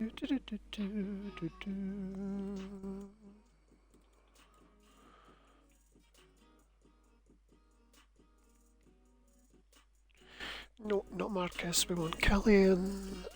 No, not Marcus, we want Callian.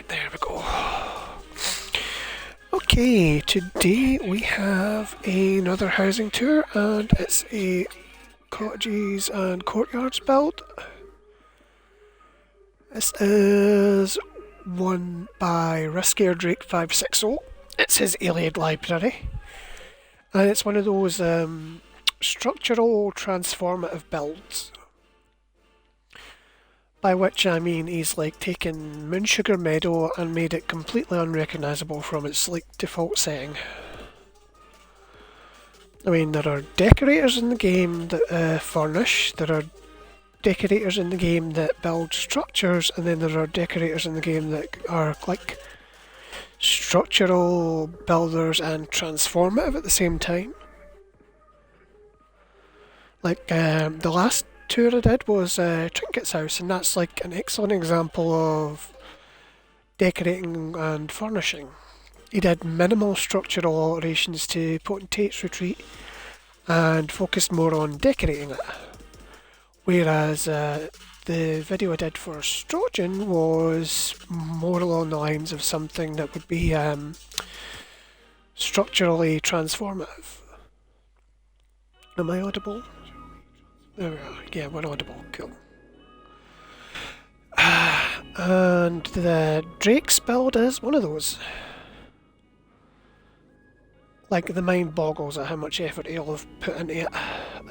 There we go. Okay, today we have another housing tour, and it's a Cottages and Courtyards build. This is one by RiskierDrake560. It's his Iliad library, and it's one of those structural transformative builds. By which I mean he's like taken Moonsugar Meadow and made it completely unrecognisable from its like default setting. I mean, there are decorators in the game that furnish, there are decorators in the game that build structures, and then there are decorators in the game that are like structural builders and transformative at the same time. Like the last tour I did was Trinket's house, and that's like an excellent example of decorating and furnishing. He did minimal structural alterations to Potentate's Retreat and focused more on decorating it. Whereas the video I did for Strojan was more along the lines of something that would be structurally transformative. Am I audible? There we are. Yeah, we're audible. Cool. And the Drake's build is one of those. Like, the mind boggles at how much effort he'll have put into it.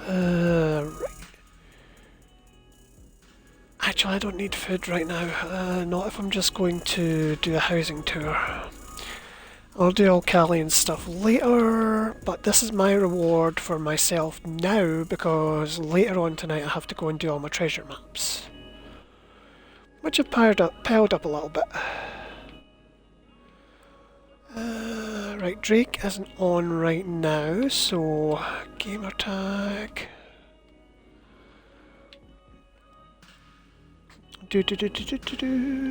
Right. Actually, I don't need food right now. Not if I'm just going to do a housing tour. I'll do all Callian stuff later, but this is my reward for myself now, because later on tonight I have to go and do all my treasure maps. Which have piled up a little bit. Right, Drake isn't on right now, so gamer tag.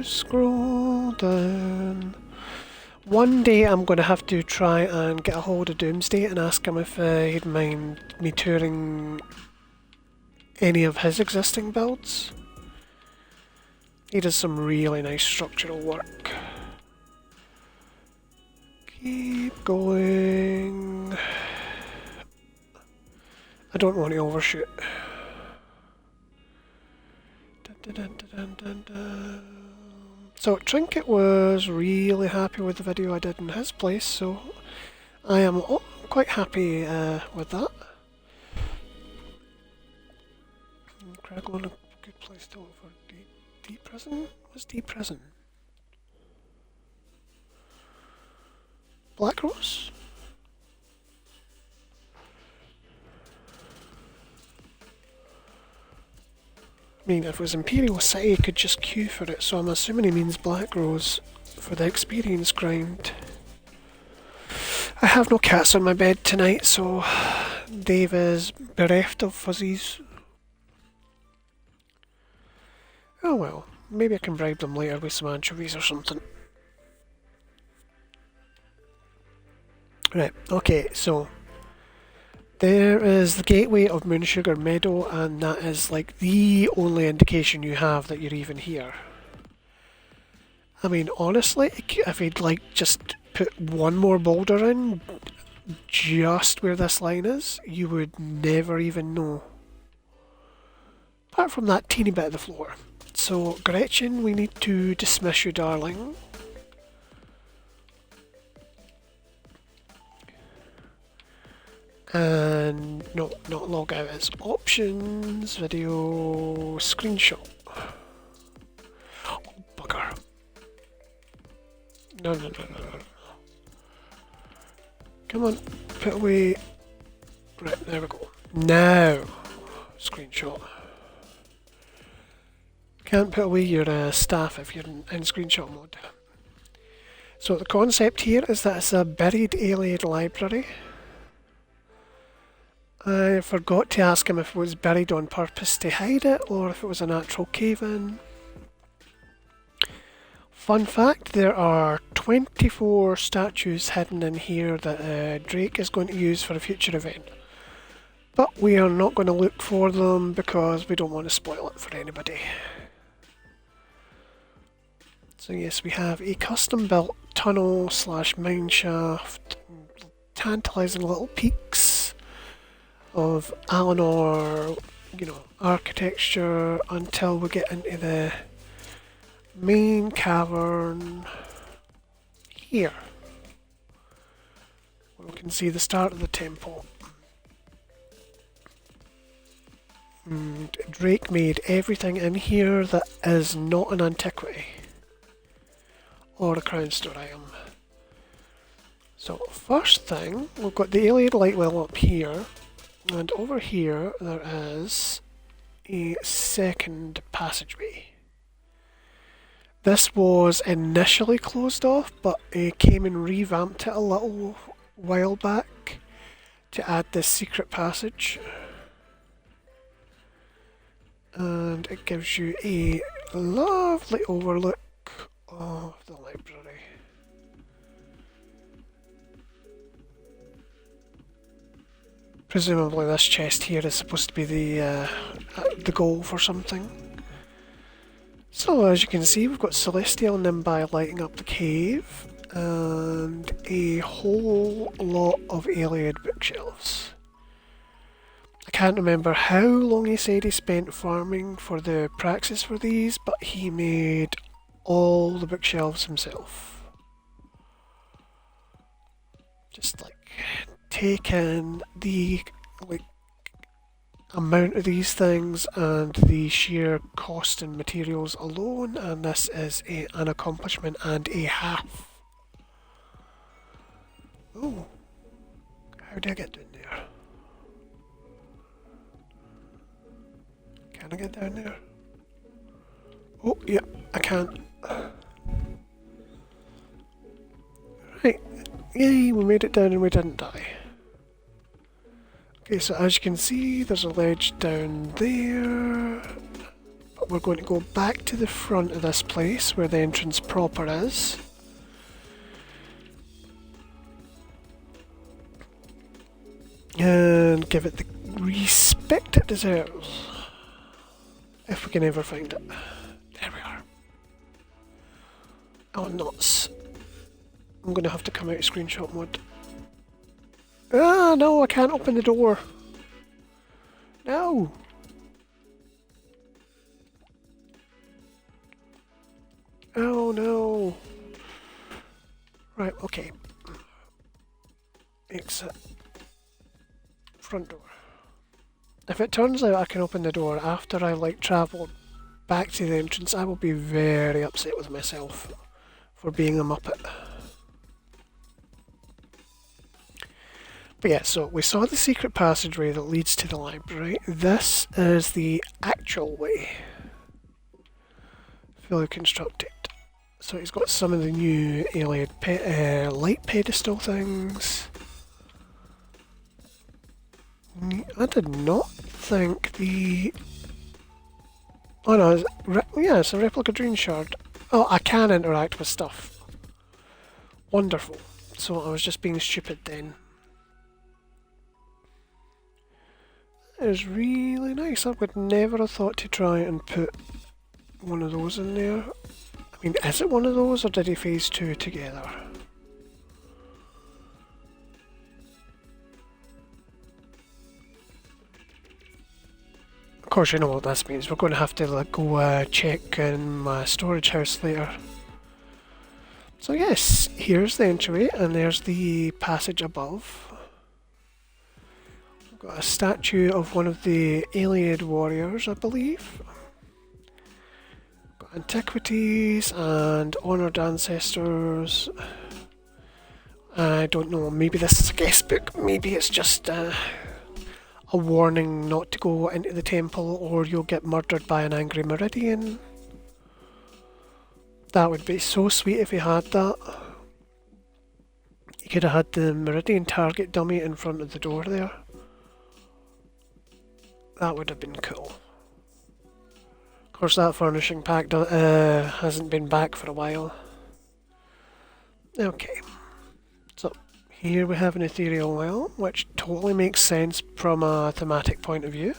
Scroll down. One day I'm going to have to try and get a hold of Doomsday and ask him if he'd mind me touring any of his existing builds. He does some really nice structural work. Keep going. I don't want to overshoot. So Trinket was really happy with the video I did in his place, so I am quite happy with that. Craggle, a good place to look for deep prison? What's deep prison? Black Rose? I mean, if it was Imperial City, I could just queue for it, so I'm assuming he means Black Rose for the experience grind. I have no cats on my bed tonight, so Dave is bereft of fuzzies. Oh well, maybe I can bribe them later with some anchovies or something. Right, okay, so there is the gateway of Moonsugar Meadow, and that is like the only indication you have that you're even here. I mean, honestly, if he'd like just put one more boulder in, just where this line is, you would never even know. Apart from that teeny bit of the floor. So, Gretchen, we need to dismiss you, darling. And no, not log out, it's options, video, screenshot. Oh, bugger. No, no, no, no, no. Come on, put away. Right, there we go. Now, screenshot. Can't put away your staff if you're in screenshot mode. So the concept here is that it's a buried alien library. I forgot to ask him if it was buried on purpose to hide it or if it was a natural cave-in. Fun fact, there are 24 statues hidden in here that Drake is going to use for a future event. But we are not going to look for them because we don't want to spoil it for anybody. So yes, we have a custom built tunnel / mine shaft, tantalising little peaks of Alanor, architecture until we get into the main cavern here, where we can see the start of the temple. And Drake made everything in here that is not an antiquity or a crown store item. So first thing, we've got the alien light well up here, and over here there is a second passageway. This was initially closed off, but it came and revamped it a little while back to add this secret passage. And it gives you a lovely overlook of the library. Presumably this chest here is supposed to be the goal for something. So as you can see, we've got Celestial Nimbi lighting up the cave, and a whole lot of alien bookshelves. I can't remember how long he said he spent farming for the praxis for these, but he made all the bookshelves himself. Just take in the amount of these things and the sheer cost and materials alone, and this is an accomplishment and a half. Oh, how do I get down there? Can I get down there? Oh, yeah, I can. Right, yay, we made it down and we didn't die. Okay, so as you can see, there's a ledge down there, but we're going to go back to the front of this place where the entrance proper is. And give it the respect it deserves. If we can ever find it. There we are. Oh, nuts. I'm going to have to come out of screenshot mode. Ah, no, I can't open the door. No. Oh, no. Right, okay. Exit. Front door. If it turns out I can open the door after I travelled back to the entrance, I will be very upset with myself for being a muppet. But yeah, so we saw the secret passageway that leads to the library. This is the actual way. Fully constructed. So he's got some of the new alien light pedestal things. I did not think the... Oh no, yeah, it's a replica dream shard. Oh, I can interact with stuff. Wonderful. So I was just being stupid then. That is really nice. I would never have thought to try and put one of those in there. I mean, is it one of those or did he phase two together? Of course, you know what this means. We're going to have to go check in my storage house later. So yes, here's the entryway and there's the passage above. We've got a statue of one of the alien warriors, I believe. Got Antiquities and honoured ancestors. I don't know, maybe this is a guest book, maybe it's just a warning not to go into the temple or you'll get murdered by an angry Meridian. That would be so sweet if you had that. You could have had the Meridian target dummy in front of the door there. That would have been cool. Of course that furnishing pack hasn't been back for a while. Okay. So here we have an Ethereal Well, which totally makes sense from a thematic point of view.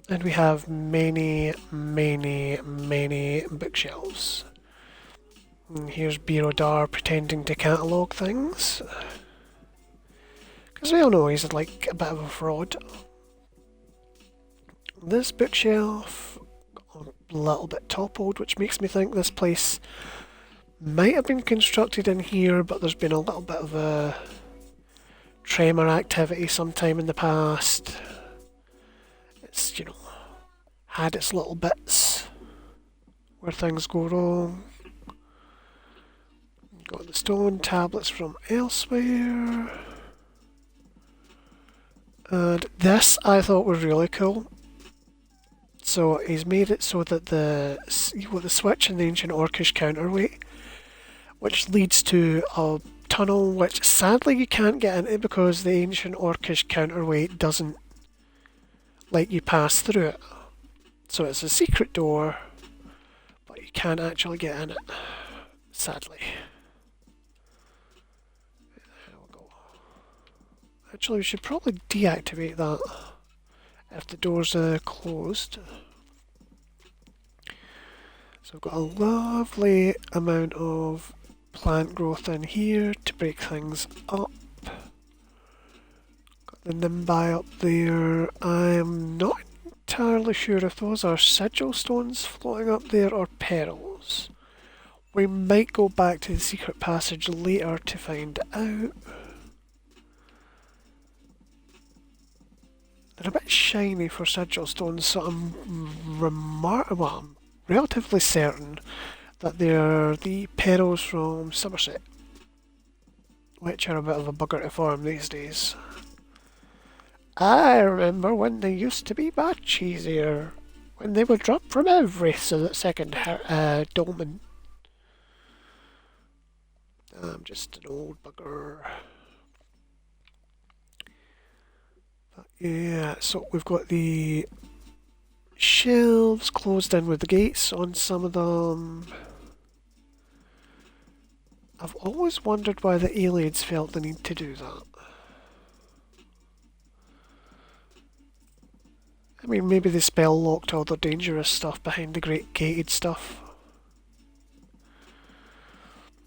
And we have many, many, many bookshelves. And here's Birodar pretending to catalogue things. Because we all know he's like a bit of a fraud. This bookshelf, a little bit toppled, which makes me think this place might have been constructed in here, but there's been a little bit of a tremor activity sometime in the past. It's, you know, had its little bits where things go wrong. Got the stone tablets from elsewhere. And this I thought was really cool. So he's made it so that you've got the switch in the ancient Orcish counterweight, which leads to a tunnel which sadly you can't get into because the ancient Orcish counterweight doesn't let you pass through it. So it's a secret door, but you can't actually get in it, sadly. There we go. Actually, we should probably deactivate that if the door's closed. So we've got a lovely amount of plant growth in here to break things up. Got the Nimbi up there. I'm not entirely sure if those are sigil stones floating up there or pearls. We might go back to the secret passage later to find out. They're a bit shiny for sigil stones, so I'm relatively certain that they're the pearls from Somerset, which are a bit of a bugger to farm these days. I remember when they used to be much easier, when they would drop from every second dolmen. I'm just an old bugger. But yeah, so we've got the shelves closed in with the gates on some of them. I've always wondered why the Aelids felt the need to do that. I mean, maybe they spell locked all their dangerous stuff behind the great gated stuff.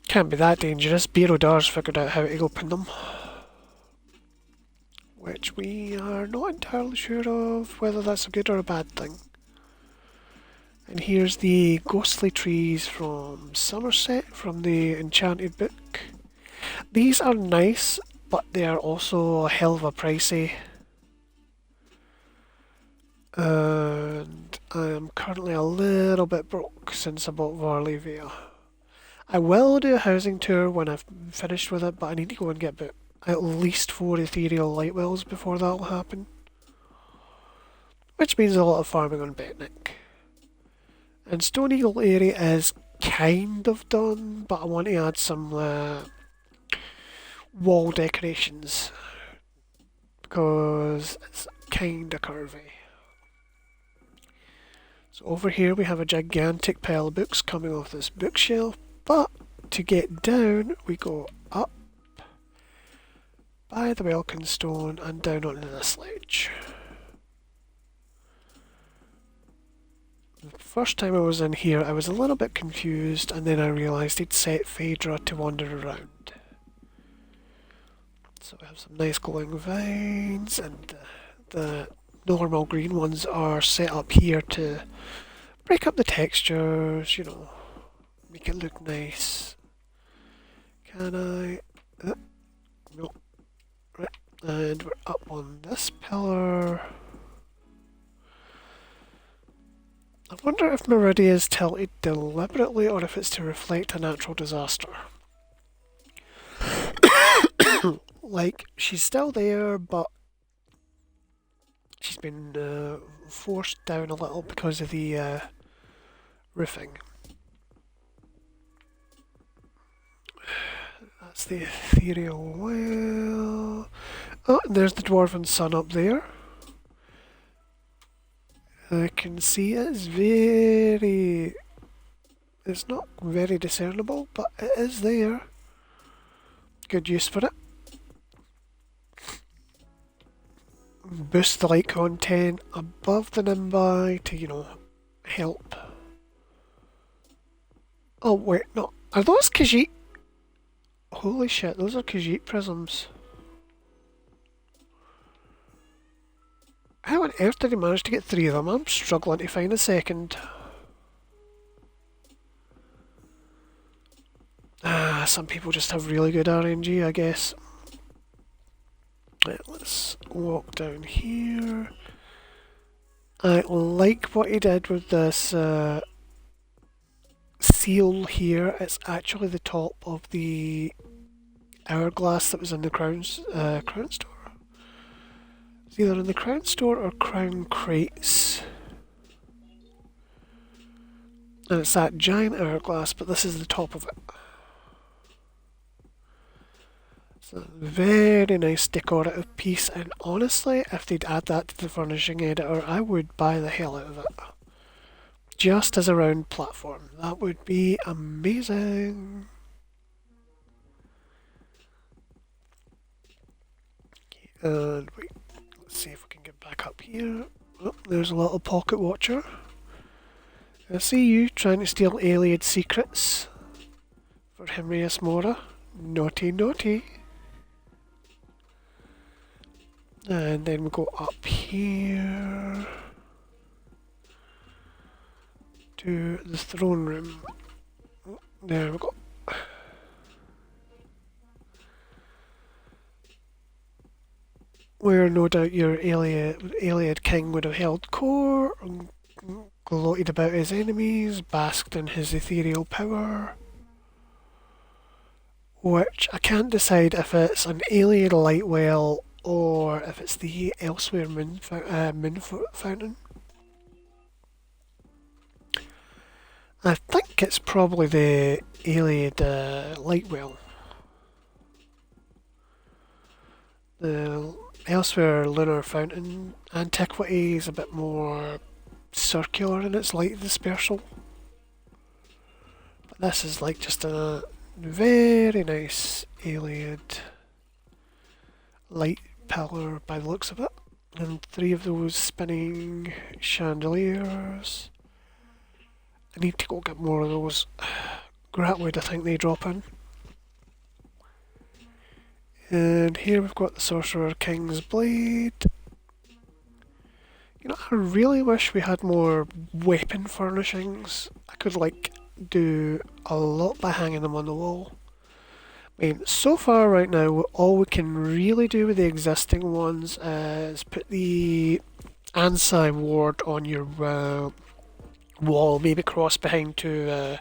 Can't be that dangerous. Birodar's figured out how to open them. Which we are not entirely sure of whether that's a good or a bad thing. And here's the ghostly trees from Somerset, from the enchanted book. These are nice, but they are also a hell of a pricey. And I am currently a little bit broke since I bought Varleyvale. I will do a housing tour when I've finished with it, but I need to go and get about at least 4 ethereal light wells before that'll happen. Which means a lot of farming on Betnick. And Stone Eagle area is kind of done, but I want to add some wall decorations because it's kind of curvy. So over here we have a gigantic pile of books coming off this bookshelf, but to get down we go up by the Welkin Stone and down onto this ledge. The first time I was in here I was a little bit confused, and then I realised he'd set Phaedra to wander around. So we have some nice glowing vines, and the normal green ones are set up here to break up the textures, you know, make it look nice. Can I? No. Right, and we're up on this pillar. I've wonder if Meridia is tilted deliberately or if it's to reflect a natural disaster. Like, she's still there, but she's been forced down a little because of the roofing. That's the Ethereal Well. Oh, and there's the Dwarven Sun up there. I can see it's not very discernible, but it is there. Good use for it. Boost the light content above the Nimbi to, help. Oh, wait, no. Are those Khajiit? Holy shit, those are Khajiit prisms. How on earth did he manage to get 3 of them? I'm struggling to find a second. Some people just have really good RNG, I guess. Right, let's walk down here. I like what he did with this seal here. It's actually the top of the hourglass that was in the crown store. It's either in the crown store or crown crates. And it's that giant hourglass, but this is the top of it. It's a very nice decorative piece, and honestly, if they'd add that to the furnishing editor, I would buy the hell out of it. Just as a round platform. That would be amazing. And wait, let's see if we can get back up here. Oh, there's a little pocket watcher. I see you trying to steal Iliad secrets for Henrius Mora. Naughty, naughty. And then we go up here to the throne room. Oh, there we go. Where no doubt your Iliad king would have held court, gloated about his enemies, basked in his ethereal power. Which I can't decide if it's an Iliad Lightwell or if it's the Elsewhere moon fountain. I think it's probably the Iliad Lightwell. The Elsewhere Lunar Fountain Antiquity is a bit more circular in its light dispersal. But this is like just a very nice Iliad light pillar by the looks of it. And 3 of those spinning chandeliers. I need to go get more of those. Gratwood, I think they drop in. And here we've got the Sorcerer King's Blade. I really wish we had more weapon furnishings. I could, do a lot by hanging them on the wall. I mean, so far right now, all we can really do with the existing ones is put the Ansai ward on your wall, maybe cross behind to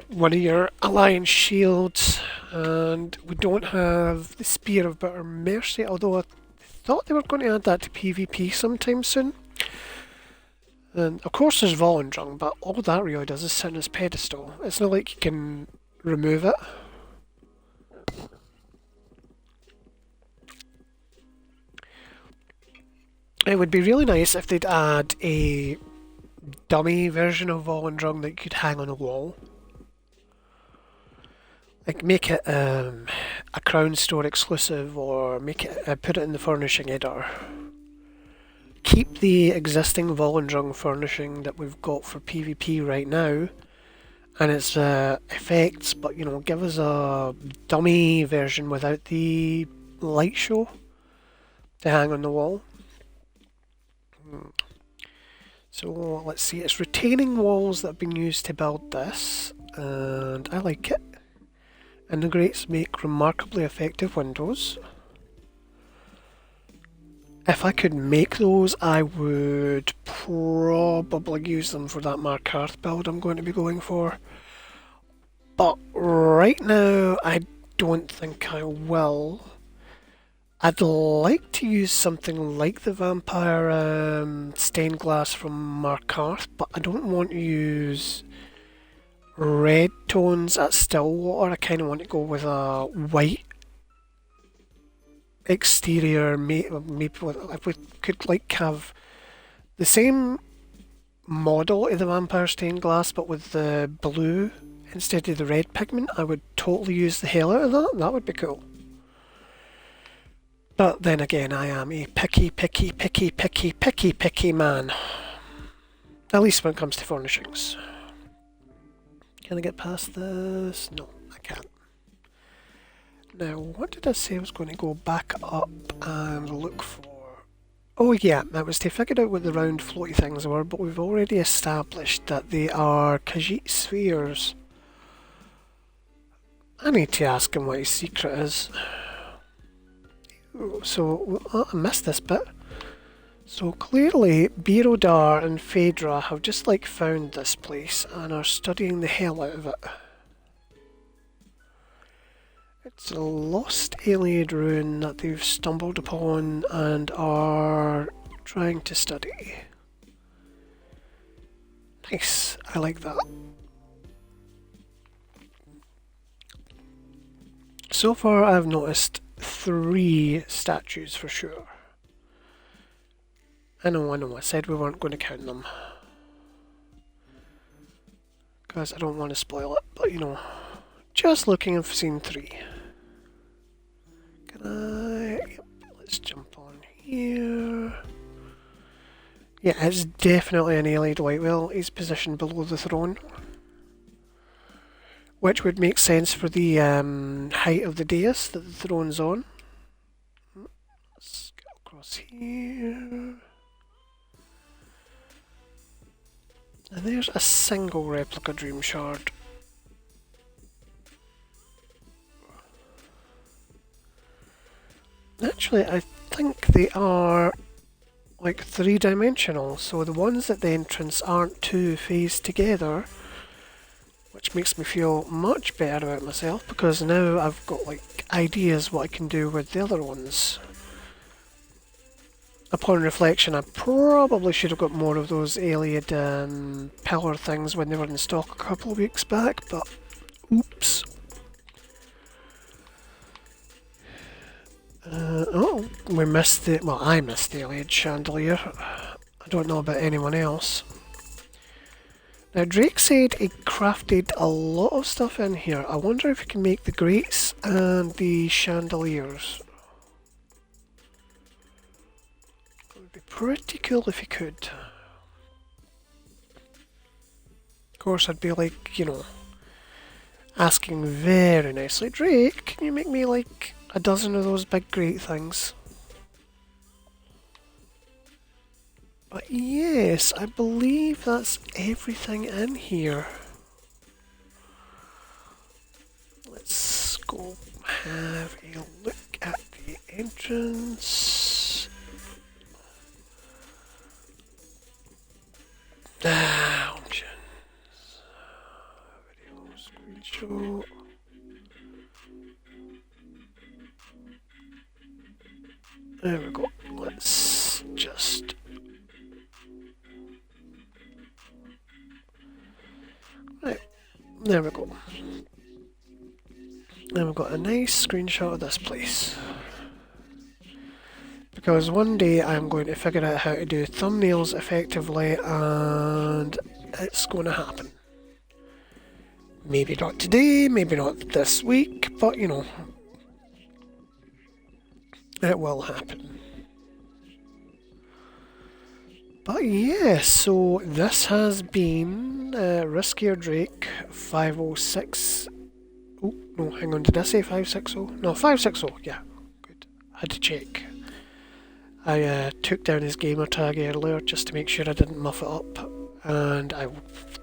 one of your alliance shields, and we don't have the Spear of Bitter Mercy, although I thought they were going to add that to PvP sometime soon. And of course there's Volendrung, but all that really does is sit on his pedestal. It's not like you can remove it. It would be really nice if they'd add a dummy version of Volendrung that you could hang on a wall. Like make it a Crown Store exclusive, or make it put it in the furnishing editor. Keep the existing Volendrung furnishing that we've got for PvP right now and its effects, but give us a dummy version without the light show to hang on the wall. So let's see, it's retaining walls that have been used to build this, and I like it. And the grates make remarkably effective windows. If I could make those, I would probably use them for that Markarth build I'm going to be going for. But right now, I don't think I will. I'd like to use something like the Vampire Stained Glass from Markarth, but I don't want to use red tones at Stillwater. I kind of want to go with a white exterior. Maybe if we could like have the same model of the Vampire Stained Glass, but with the blue instead of the red pigment, I would totally use the hell out of that. That would be cool. But then again, I am a picky man. At least when it comes to furnishings. Can I get past this? No, I can't. Now, what did I say I was going to go back up and look for? Oh yeah, that was to figure out what the round floaty things were, but we've already established that they are Khajiit spheres. I need to ask him what his secret is. So, I missed this bit. So clearly, Birodar and Phaedra have just like found this place and are studying the hell out of it. It's a lost Iliad ruin that they've stumbled upon and are trying to study. Nice, I like that. So far I've noticed 3 statues for sure. I know, I said we weren't going to count them. Because I don't want to spoil it, but you know, just looking, I've seen 3. Can I... Yep, let's jump on here. Yeah, it's definitely an Iliad Whitewell. He's positioned below the throne. Which would make sense for the height of the dais that the throne's on. Let's get across here. And there's a single replica Dream Shard. Actually, I think they are like 3-dimensional, so the ones at the entrance aren't 2 phased together, which makes me feel much better about myself because now I've got like ideas what I can do with the other ones. Upon reflection, I probably should have got more of those Iliad pillar things when they were in stock a couple of weeks back, but oops. Oh, we missed the... well, I missed the Iliad chandelier. I don't know about anyone else. Now, Drake said he crafted a lot of stuff in here. I wonder if he can make the grates and the chandeliers. It would be pretty cool if he could. Of course, I'd be like, you know, asking very nicely, Drake, can you make me like a dozen of those big grate things? But yes, I believe that's everything in here. Let's go have a look at the entrance. Options. Video screenshot. There we go. Let's just... right, there we go. And we've got a nice screenshot of this place. Because one day I'm going to figure out how to do thumbnails effectively and it's going to happen. Maybe not today, maybe not this week, but you know, it will happen. But yeah, so this has been RiskierDrake560. Oh, no, hang on, did I say 560? No, 560, yeah, good. I had to check. I took down his gamer tag earlier just to make sure I didn't muff it up. And I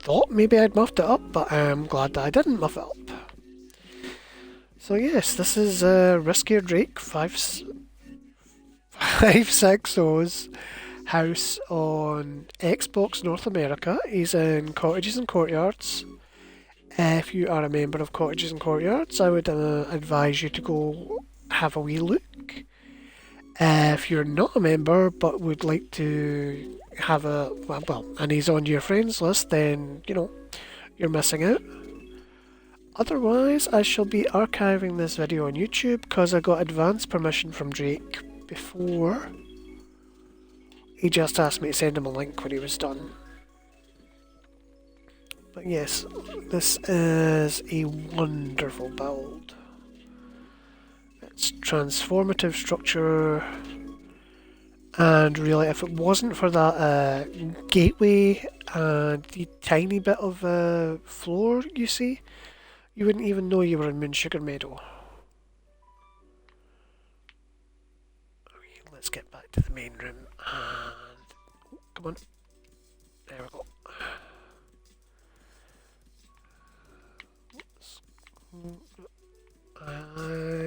thought maybe I'd muffed it up, but I'm glad that I didn't muff it up. So yes, this is RiskierDrake560's house on Xbox North America. He's in Cottages and Courtyards. If you are a member of Cottages and Courtyards, I would advise you to go have a wee look. If you're not a member but would like to have and he's on your friends list, then, you're missing out. Otherwise, I shall be archiving this video on YouTube because I got advance permission from Drake before. He just asked me to send him a link when he was done. But yes, this is a wonderful build. It's transformative structure, and really if it wasn't for that gateway and the tiny bit of floor you see, you wouldn't even know you were in Moonsugar Meadow. Okay, let's get back to the main room and come on, there we go. I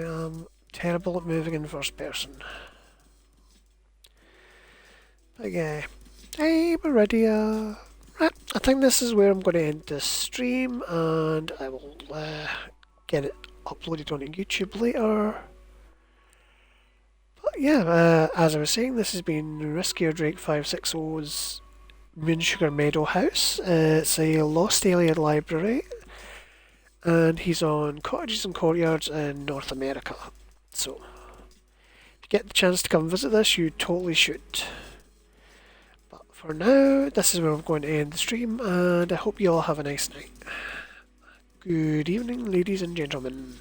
am terrible at moving in first person. Okay, hey, we're ready. Right, I think this is where I'm going to end this stream, and I will get it uploaded onto YouTube later. But yeah, as I was saying, this has been RiskierDrake560's Moonsugar Meadow house. It's a Lost Alien library, and he's on Cottages and Courtyards in North America. So, if you get the chance to come visit this, you totally should. But for now, this is where I'm going to end the stream, and I hope you all have a nice night. Good evening, ladies and gentlemen.